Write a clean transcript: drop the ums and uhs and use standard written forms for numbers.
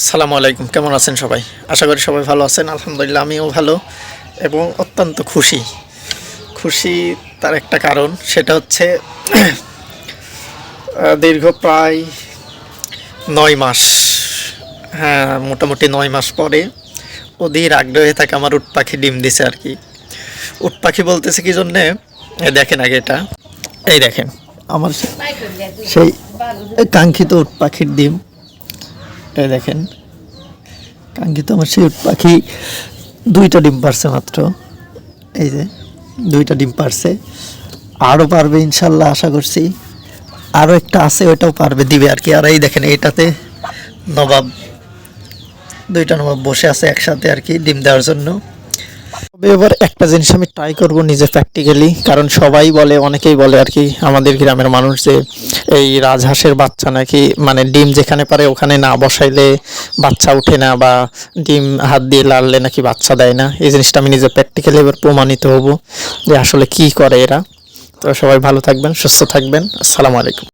আসসালামু আলাইকুম, কেমন আছেন সবাই? আশা করি সবাই ভালো আছেন। আলহামদুলিল্লাহ আমিও ভালো এবং অত্যন্ত খুশি। তার একটা কারণ, সেটা হচ্ছে দীর্ঘ প্রায় ৯ মাস, হ্যাঁ মোটামুটি ৯ মাস পরে অধীর আগ্রহে থাকে আমার উট পাখি ডিম দিছে আর কি। উট পাখি বলতেছে কি জন্যে, দেখেন আগে এটা, এই দেখেন আমার সেই কাঙ্ক্ষিত উট পাখির ডিম। এই দেখেন কাঙ্ক্ষিত আমার সেই উট পাখি 2টা ডিম পারছে মাত্র। এই যে 2টা ডিম পারছে, আরও পারবে ইনশাল্লাহ আশা করছি। আরও একটা আছে, ওইটাও পারবে, দিবে আর কি। আর এই দেখেন এইটাতে নবাব, 2টা নবাব বসে আছে একসাথে আর কি ডিম দেওয়ার জন্য। তবে এবার একটা জিনিস আমি ট্রাই করব নিজে প্র্যাকটিক্যালি, কারণ সবাই বলে, অনেকেই বলে আর কি আমাদের গ্রামের মানুষ, যে এই রাজহাঁসের বাচ্চা নাকি মানে ডিম যেখানে পারে ওখানে না বসাইলে বাচ্চা ওঠে না, বা ডিম হাত দিয়ে লাড়লে নাকি বাচ্চা দেয় না। এই জিনিসটা আমি নিজে প্র্যাকটিক্যালি এবার প্রমাণিত হব যে আসলে কি করে এরা। তো সবাই ভালো থাকবেন, সুস্থ থাকবেন। আসসালামু আলাইকুম।